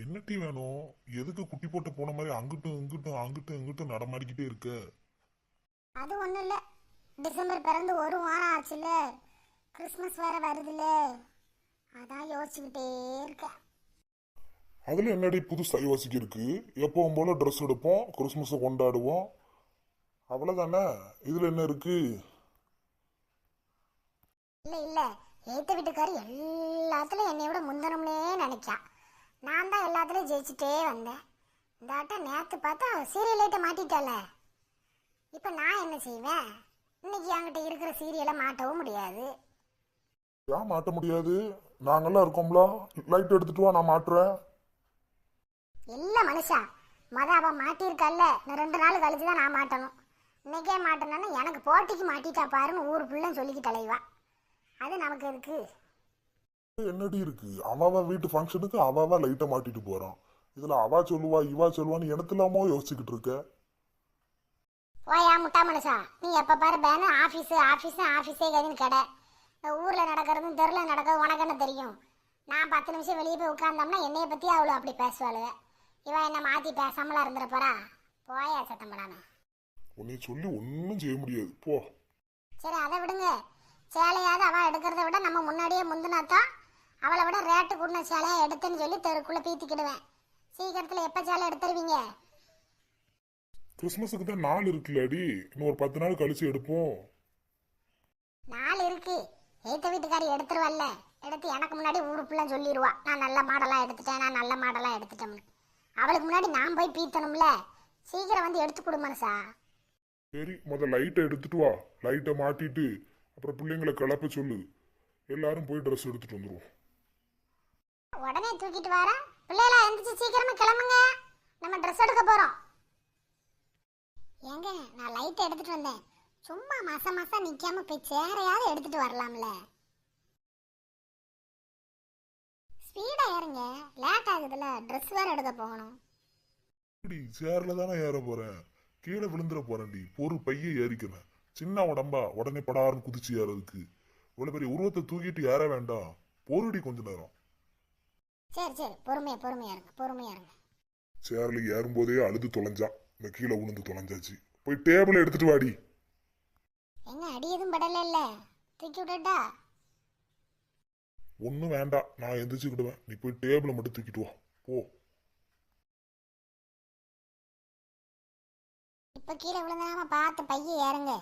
என்ன டீ வேணும்? எதுக்கு குட்டி போட்டு போன மாதிரி அங்கிட்டும் இங்கிட்டும் அங்கிட்டும் இங்கிட்டும் நடமாடிக்கிட்டே இருக்க? அது ஒண்ணும் இல்ல. டிசம்பர் பிறந்து ஒரு வாரம் ஆச்சுல, கிறிஸ்மஸ் வேற வருதுல, அதான் யோசிச்சுக்கிட்டே இருக்கேன். அதுல என்னடி புதுசா யோசிக்க இருக்கு? எப்பவும் போல ட்ரெஸ் எடுப்போம், கிறிஸ்மஸை கொண்டாடுவோம், அவ்வளவுதானே. இதுல என்ன இருக்கு? இல்ல இல்ல, ஏத்த வீட்டுக்காரி எல்லாத்துலயும் என்னை விட முந்தணும்னே நினைச்சா. நான் தான் எல்லாத்துலயும் ஜெயிச்சுட்டே வந்தேன். இந்த ஆட்டம் நேத்து பார்த்தா சீரியலைட்ட மாட்டிட்டால. இப்ப நான் என்ன செய்வேன்? இன்னைக்கு என்கிட்ட இருக்கிற சீரியலை மாட்டவும் முடியாது. ஏன் மாட்ட முடியாது? நாங்கெல்லாம் இருக்கோம்ல. லைட் எடுத்துட்டு வா, நான் மாட்டுறேன். இல்ல மனுஷா, அவ மாட்டியிருக்கல்ல, நான் 2 நாள் கழிச்சு தான் நான் மாட்டணும். இன்னைக்கே மாட்டணும்னா எனக்கு போட்டிக்கு மாட்டிட்டா பாருன்னு ஊரு புள்ள சொல்லிக்கிட்டு அலைவா. அது நமக்கு இருக்கு. என்னடி இருக்கு? அவ வீட்டு ஃபங்க்ஷனுக்கு அவ லைட்டை மாட்டிட்டு போறான். இதுல அவ சொல்லுவா இவா சொல்லுவான்னு எனத்துலாமோ யோசிச்சுக்கிட்டு இருக்க? ஓயா முட்டா மனுஷா, நீ எப்ப பாரு பேனு ஆபீஸ் ஆபீஸ் ஆபீஸே கதின்னு கடை. ஊர்ல நடக்கிறதும் தெருல நடக்கிறது உனக்கு என்ன தெரியும்? நான் 10 நிமிஷம் வெளியே போய் உட்கார்ந்தோம்னா என்னைய பத்தி அவ்வளோ அப்படி பேசுவாளுவ. இவன் என்ன மாத்தி பேசாமலா இருந்துறப்பறா? போயா சத்தம் போடாம. உன்னை சொல்லி ஒன்னும் செய்ய முடியாது, போ. சரி அதை விடுங்க. சேலையாவது அவ எடுக்கிறத விட நம்ம முன்னாடியே முந்தினாத்தான் அவளை விட ரேட்டு கூடின சேலையா எடுத்துன்னு சொல்லி தெருக்குள்ள பீத்திக்கிடுவேன். சீக்கிரத்துல எப்ப சேலை எடுத்துருவீங்க? கிறிஸ்மஸுக்கு தான் நாள் இருக்குல்லடி, இன்னும் ஒரு 10 நாள் கழிச்சு எடுப்போம். நாள் இருக்கு. ஏத்த வீட்டுக்காரி எடுத்துருவல்ல, எடுத்து எனக்கு முன்னாடி ஊருக்குள்ள சொல்லிடுவா, நான் நல்ல மாடலா எடுத்துட்டேன், நான் நல்ல மாடலா எடுத்துட்டேன்னு. அவளுக்கு முன்னாடி நான் போய் பீத்தணும்ல. சீக்கிரம் வந்து எடுத்து கொடு மனசா. சரி, லைட்டை எடுத்துட்டு வா. லைட்டை மாட்டிட்டு அப்புறம் பிள்ளைங்களை கிளப்ப சொல்லு. எல்லாரும் போய் ட்ரெஸ் எடுத்துட்டு வந்துருவோம். உடனே தூக்கிட்டு வரேன். பிள்ளைகளா எந்திரிச்சு சீக்கிரமா கிளம்புங்க, நம்ம ட்ரெஸ் எடுக்க போறோம். ஏங்க, நான் லைட் எடுத்துட்டு வந்தேன். சும்மா மாசா நிக்காம போய் சேரையாவது எடுத்துட்டு வரலாம்ல. ஸ்பீடா ஏறுங்க, லேட் ஆகுதுல, ட்ரெஸ் வேற எடுக்க போகணும். சேர்ல தானே ஏற போறேன், கீழே விழுந்துட போறேன்டி. ஒரு பைய ஏறிக்கிறேன், சின்ன உடம்பா உடனே படாருன்னு குதிச்சு ஏறதுக்கு. இவ்வளவு பெரிய உருவத்தை தூக்கிட்டு ஏற வேண்டாம், பொறுடி கொஞ்ச நேரம். சரி சரி, பொறுமையா இருங்க, பொறுமையா இருங்க. சேர்ல ஏறும்போதே அழுது தொலைஞ்சான், இந்த கீழே விழுந்து தொலைஞ்சாச்சு. போய் டேபிள் எடுத்துட்டு வாடி. எங்க அடி எதுவும் படல இல்ல, தூக்கி விட்டுட்டா? ஒன்னும் வேண்டாம், நான் எந்திரிச்சுக்கிடுவேன். நீ போய் டேபிளை மட்டும் தூக்கிட்டு வா, போ. இப்ப கீழே விழுந்தாம பார்த்து பைய ஏறுங்க.